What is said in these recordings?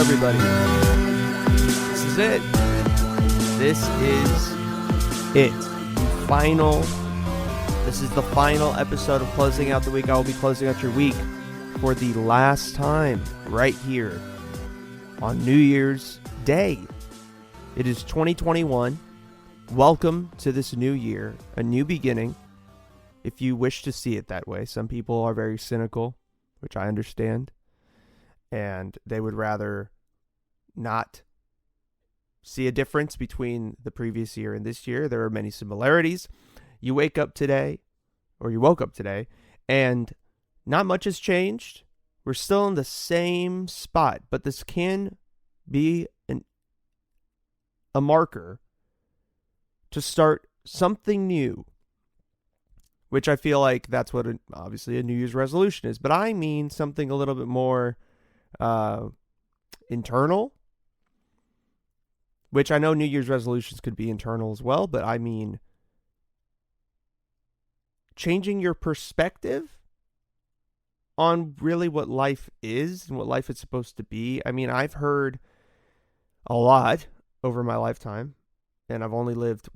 everybody. This is it. This is the final episode of Closing Out the Week. I will be closing out your week for the last time right here on New Year's Day. It is 2021. Welcome to this new year, a new beginning, if you wish to see it that way. Some people are very cynical, which I understand, and they would rather not see a difference between the previous year and this year. There are many similarities. You woke up today, and not much has changed. We're still in the same spot, but this can be a marker to start something new, which I feel like that's what obviously a New Year's resolution is. But I mean something a little bit more internal, which I know New Year's resolutions could be internal as well, but I mean changing your perspective on really what life is and what life is supposed to be. I mean, I've heard a lot over my lifetime, and I've only lived,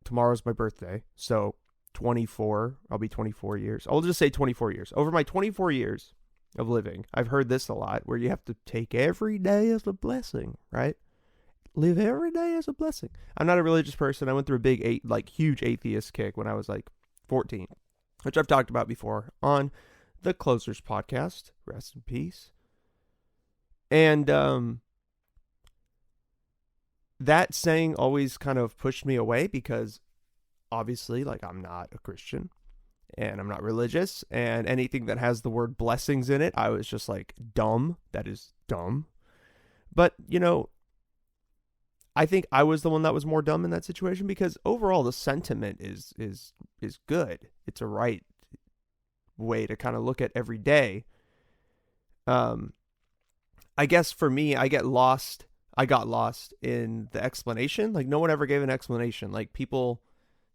tomorrow's my birthday, so 24, I'll be 24 years. I'll just say 24 years. Over my 24 years of living, I've heard this a lot, where you have to take every day as a blessing, right? Live every day as a blessing. I'm not a religious person. I went through a huge atheist kick when I was 14, which I've talked about before on the Closers podcast. Rest in peace. And that saying always kind of pushed me away because obviously, I'm not a Christian and I'm not religious, and anything that has the word blessings in it, I was just dumb. That is dumb. But, I think I was the one that was more dumb in that situation, because overall the sentiment is good. It's a right way to kind of look at every day. I guess for me, I got lost in the explanation. No one ever gave an explanation. People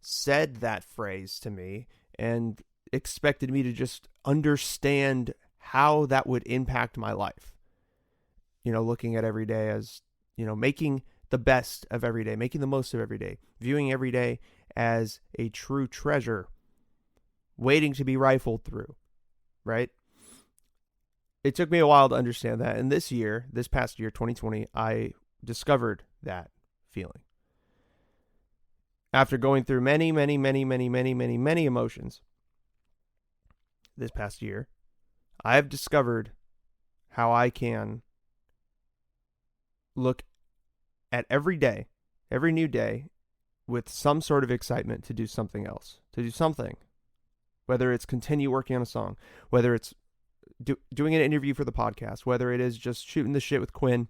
said that phrase to me and expected me to just understand how that would impact my life. Looking at every day as, making the best of every day, making the most of every day, viewing every day as a true treasure, waiting to be rifled through, right? It took me a while to understand that. And this past year, 2020, I discovered that feeling. After going through many emotions this past year, I have discovered how I can look at every day, every new day, with some sort of excitement to do something else, to do something. Whether it's continue working on a song, whether it's doing an interview for the podcast, whether it is just shooting the shit with Quinn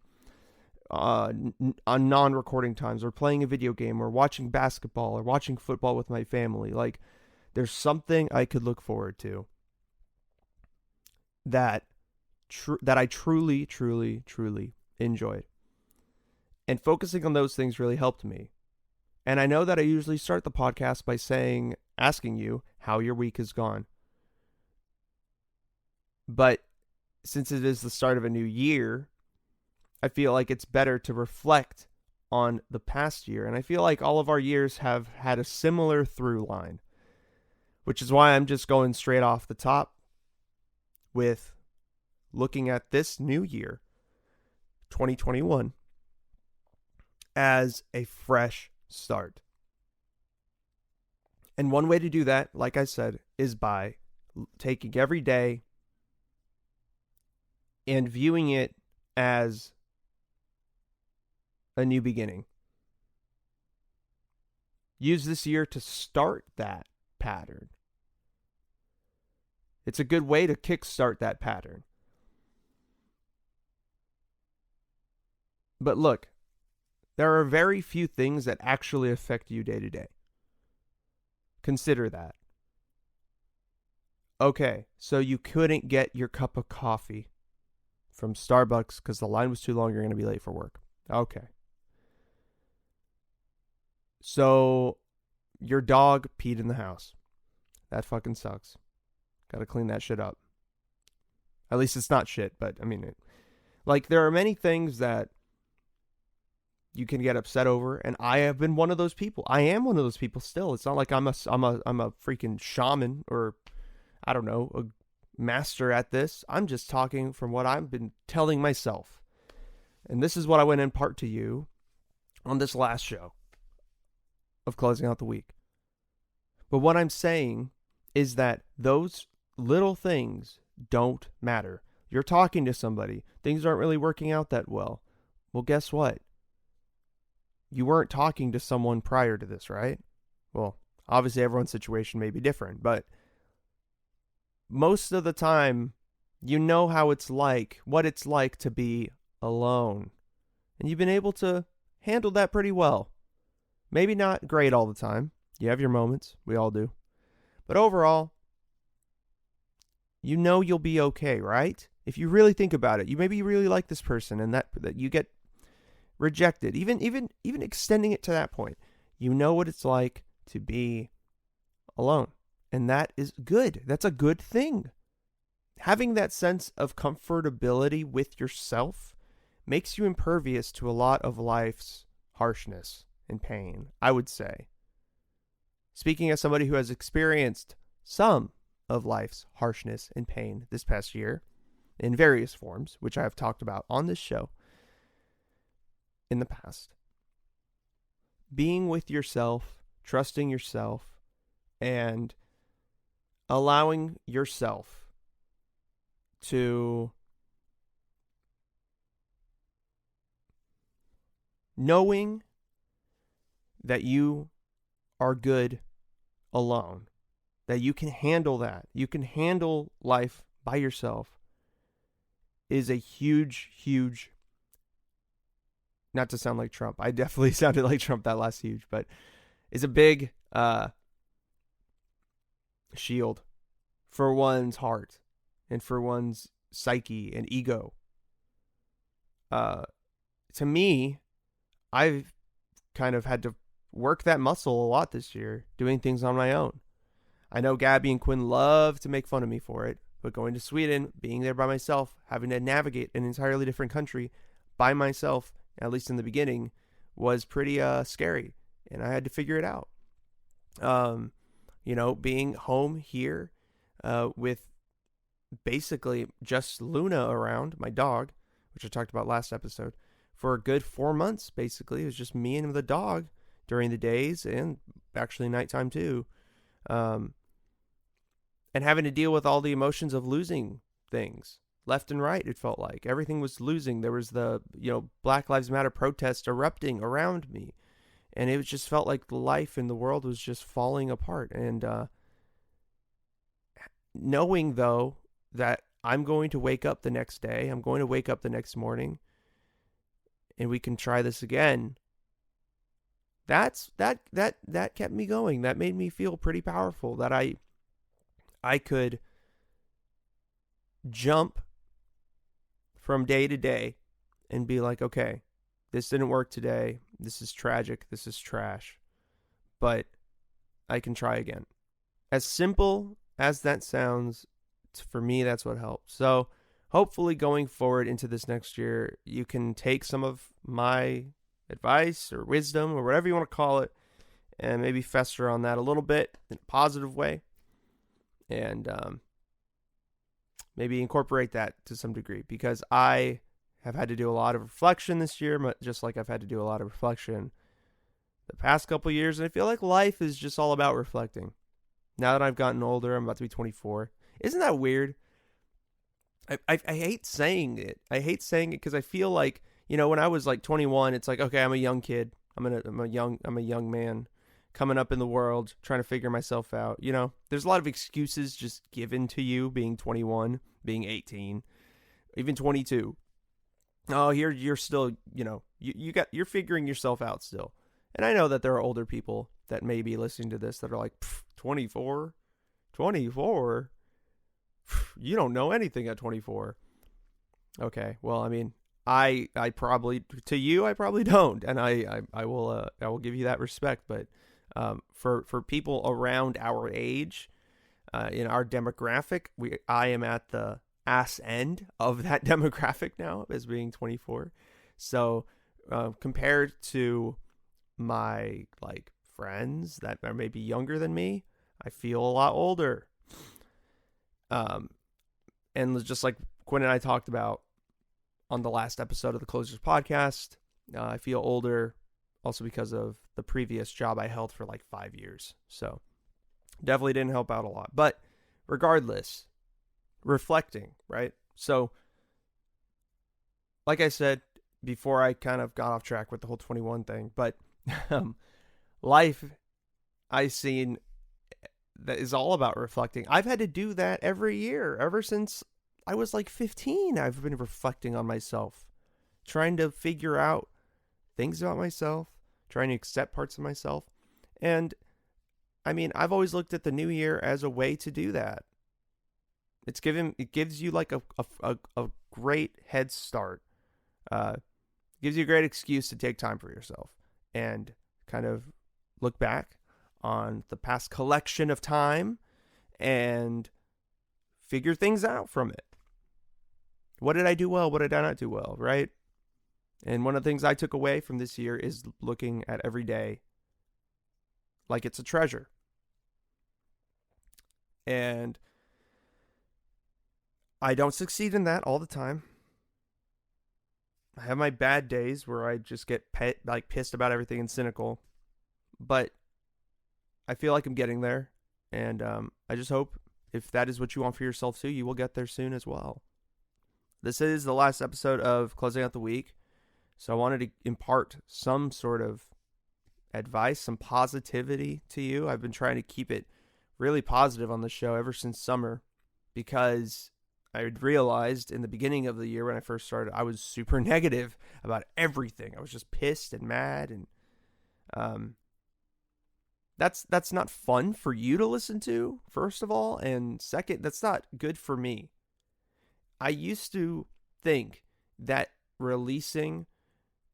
on non-recording times, or playing a video game, or watching basketball, or watching football with my family. There's something I could look forward to that I truly enjoyed. And focusing on those things really helped me. And I know that I usually start the podcast by asking you how your week has gone. But since it is the start of a new year, I feel like it's better to reflect on the past year. And I feel like all of our years have had a similar through line, which is why I'm just going straight off the top with looking at this new year, 2021, as a fresh start. And one way to do that, like I said, is by taking every day and viewing it as a new beginning. Use this year to start that pattern. It's a good way to kickstart that pattern. But look, there are very few things that actually affect you day to day. Consider that. Okay, so you couldn't get your cup of coffee from Starbucks because the line was too long, you're going to be late for work. Okay. So your dog peed in the house. That fucking sucks. Got to clean that shit up. At least it's not shit, but I mean, Like, there are many things that you can get upset over, and I have been one of those people. I am one of those people still. It's not like I'm a freaking shaman, or I don't know, a master at this. I'm just talking from what I've been telling myself. And this is what I want to impart to you on this last show of closing out the week. But what I'm saying is that those little things don't matter. You're talking to somebody. Things aren't really working out that well. Well, guess what? You weren't talking to someone prior to this, right? Well, obviously everyone's situation may be different, but most of the time, you know how it's like, what it's like to be alone. And you've been able to handle that pretty well. Maybe not great all the time. You have your moments. We all do. But overall, you know you'll be okay, right? If you really think about it, you maybe really like this person, and that you get rejected. Even extending it to that point, you know what it's like to be alone, and that is good. That's a good thing. Having that sense of comfortability with yourself makes you impervious to a lot of life's harshness and pain, I would say. Speaking as somebody who has experienced some of life's harshness and pain this past year in various forms, which I have talked about on this show in the past, being with yourself, trusting yourself, and allowing yourself to knowing that you are good alone, that you can handle that, you can handle life by yourself, is a huge, not to sound like Trump, I definitely sounded like Trump that last huge, but is a big shield for one's heart and for one's psyche and ego. To me, I've kind of had to work that muscle a lot this year, doing things on my own. I know Gabby and Quinn love to make fun of me for it, but going to Sweden, being there by myself, having to navigate an entirely different country by myself, at least in the beginning, was pretty scary, and I had to figure it out. Being home here with basically just Luna around, my dog, which I talked about last episode, for a good 4 months, basically. It was just me and the dog during the days and actually nighttime too. And having to deal with all the emotions of losing things left and right. It felt like everything was losing. There was the, Black Lives Matter protest erupting around me. And it just felt like life in the world was just falling apart. And knowing, though, that I'm going to wake up the next day, I'm going to wake up the next morning, and we can try this again. That kept me going. That made me feel pretty powerful, that I could jump from day to day and be like, okay, this didn't work today. This is tragic. This is trash. But I can try again. As simple as that sounds, for me, that's what helped. So hopefully going forward into this next year, you can take some of my advice or wisdom or whatever you want to call it and maybe fester on that a little bit in a positive way. And maybe incorporate that to some degree, because I have had to do a lot of reflection this year, just like I've had to do a lot of reflection the past couple of years. And I feel like life is just all about reflecting. Now that I've gotten older, I'm about to be 24. Isn't that weird? I hate saying it. I hate saying it because I feel like, when I was like 21, it's like, okay, I'm a young kid. I'm a young man coming up in the world, trying to figure myself out. There's a lot of excuses just given to you being 21, being 18, even 22. Oh, you're still, you're figuring yourself out still. And I know that there are older people that may be listening to this that are like, 24, you don't know anything at 24. Okay, well, I mean, I probably, to you, I probably don't, and I will give you that respect. But for people around our age, in our demographic, I am at the ass end of that demographic now as being 24. So compared to my like friends that are maybe younger than me, I feel a lot older. And just like Quinn and I talked about on the last episode of the Closers podcast, I feel older also because of the previous job I held for like 5 years. So definitely didn't help out a lot. But regardless, reflecting, right? So like I said before, I kind of got off track with the whole 21 thing, but life I've seen that is all about reflecting. I've had to do that every year ever since I was like 15. I've been reflecting on myself, trying to figure out things about myself, trying to accept parts of myself. And I mean, I've always looked at the new year as a way to do that. It gives you like a great head start. Gives you a great excuse to take time for yourself and kind of look back on the past collection of time and figure things out from it. What did I do well? What did I not do well, right? And one of the things I took away from this year is looking at every day like it's a treasure. And I don't succeed in that all the time. I have my bad days where I just get pissed about everything and cynical. But I feel like I'm getting there. And I just hope if that is what you want for yourself too, you will get there soon as well. This is the last episode of Closing Out the Week. So I wanted to impart some sort of advice, some positivity to you. I've been trying to keep it really positive on the show ever since summer because I had realized in the beginning of the year when I first started, I was super negative about everything. I was just pissed and mad, and that's not fun for you to listen to, first of all, and second, that's not good for me. I used to think that releasing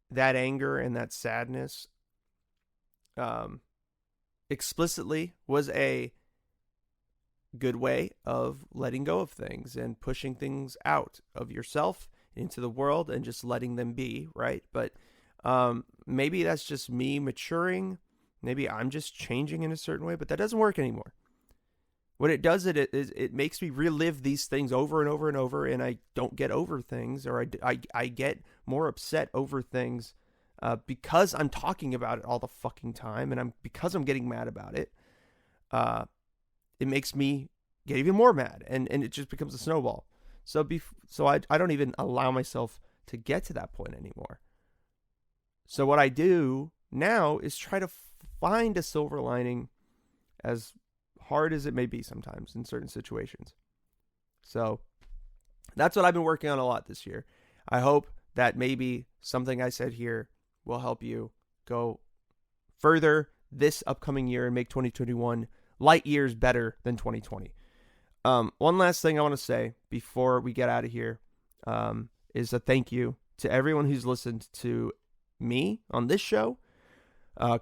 that anger and that sadness explicitly was a good way of letting go of things and pushing things out of yourself into the world and just letting them be, right? But maybe that's just me maturing. Maybe I'm just changing in a certain way, but that doesn't work anymore. What it does, it makes me relive these things over and over and over, and I don't get over things, or I get more upset over things because I'm talking about it all the fucking time, and because I'm getting mad about it. It makes me get even more mad, and it just becomes a snowball. So I don't even allow myself to get to that point anymore. So what I do now is try to find a silver lining, as hard as it may be sometimes in certain situations. So that's what I've been working on a lot this year. I hope that maybe something I said here will help you go further this upcoming year and make 2021 light years better than 2020. One last thing I want to say before we get out of here is a thank you to everyone who's listened to me on this show,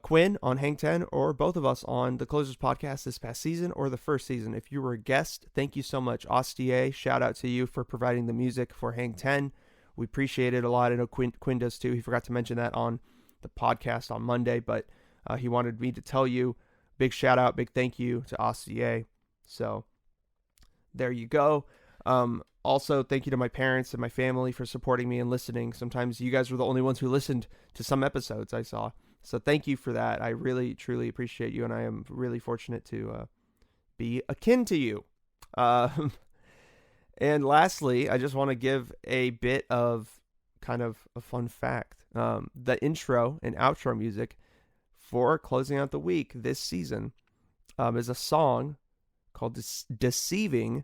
Quinn on Hang 10, or both of us on the Closers podcast this past season or the first season. If you were a guest, thank you so much. Ostia, shout out to you for providing the music for Hang 10. We appreciate it a lot. I know Quinn does too. He forgot to mention that on the podcast on Monday, but he wanted me to tell you, big shout out, big thank you to Ostia. So there you go. Also, thank you to my parents and my family for supporting me and listening. Sometimes you guys were the only ones who listened to some episodes I saw. So thank you for that. I really, truly appreciate you, and I am really fortunate to be akin to you. And lastly, I just want to give a bit of kind of a fun fact. The intro and outro music for Closing Out the Week this season is a song called Deceiving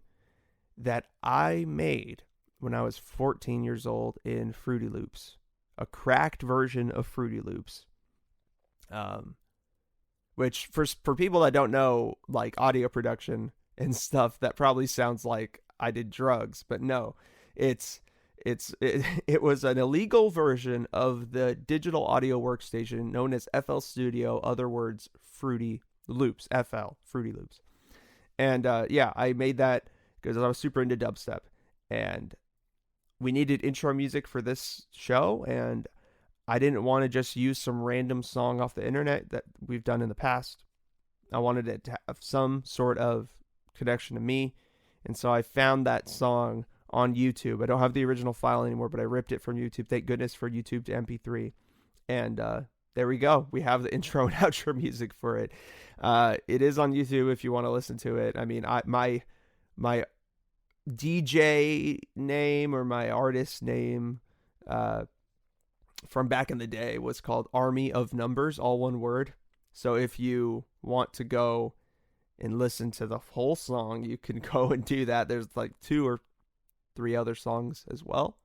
that I made when I was 14 years old in Fruity Loops, a cracked version of Fruity Loops. Which for people that don't know, like audio production and stuff, that probably sounds like I did drugs, but no, it was an illegal version of the digital audio workstation known as FL Studio, other words, Fruity Loops, FL, Fruity Loops. And yeah, I made that because I was super into dubstep. And we needed intro music for this show, and I didn't want to just use some random song off the internet that we've done in the past. I wanted it to have some sort of connection to me, and so I found that song on YouTube. I don't have the original file anymore, but I ripped it from YouTube. Thank goodness for YouTube to MP3. And there we go. We have the intro and outro music for it. It is on YouTube if you want to listen to it. I mean, my DJ name or my artist name from back in the day was called Army of Numbers, all one word. So if you want to go and listen to the whole song, you can go and do that. There's like 2 or 3 other songs as well,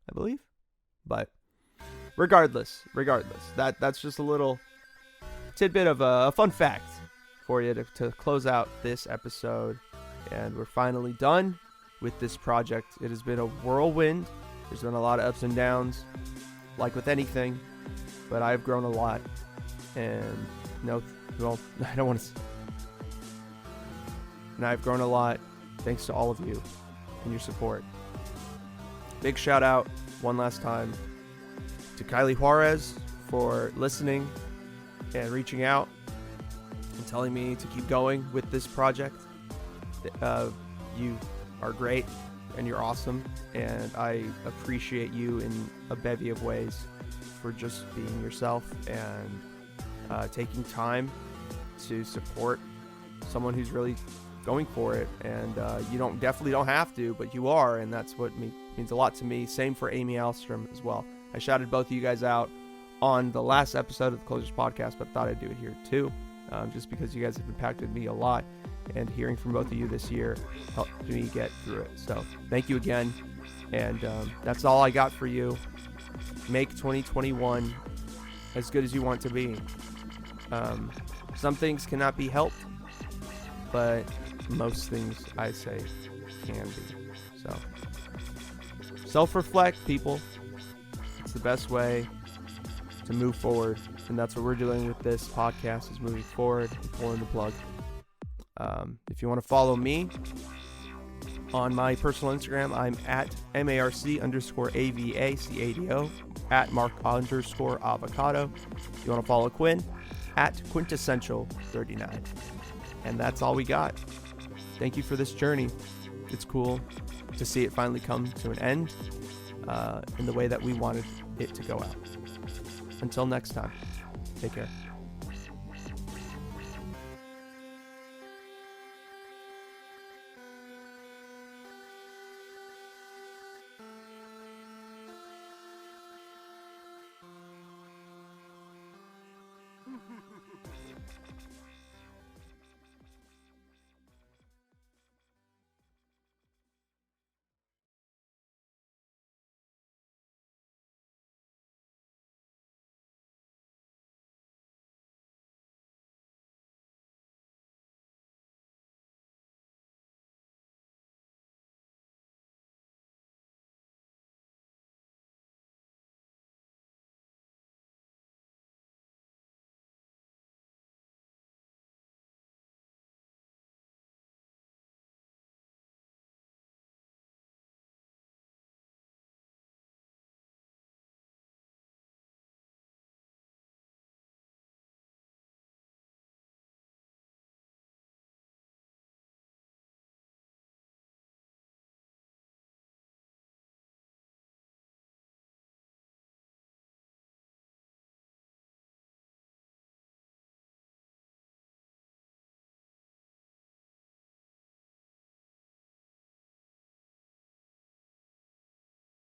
I believe. But regardless, that's just a little tidbit of a fun fact for you to close out this episode. And we're finally done with this project. It has been a whirlwind. There's been a lot of ups and downs, like with anything, but I've grown a lot. And I don't want to. And I've grown a lot thanks to all of you and your support. Big shout out one last time to Kylie Juarez for listening and reaching out and telling me to keep going with this project. You are great and you're awesome, and I appreciate you in a bevy of ways for just being yourself and taking time to support someone who's really going for it. And you definitely don't have to, but you are, and that's what means a lot to me. Same for Amy Alstrom as well. I shouted both of you guys out on the last episode of the Closers podcast, but thought I'd do it here too, just because you guys have impacted me a lot, and hearing from both of you this year helped me get through it. So thank you again, and that's all I got for you. Make 2021 as good as you want it to be. Some things cannot be helped, but most things, I say, can be. So self-reflect, people. It's the best way to move forward, and that's what we're doing with this podcast, is moving forward and pulling the plug. If you want to follow me on my personal Instagram, I'm at MARC_AVACADO, at Mark_avocado. If you want to follow Quinn, at Quintessential39. And that's all we got. Thank you for this journey. It's cool to see it finally come to an end in the way that we wanted it to go out. Until next time, take care.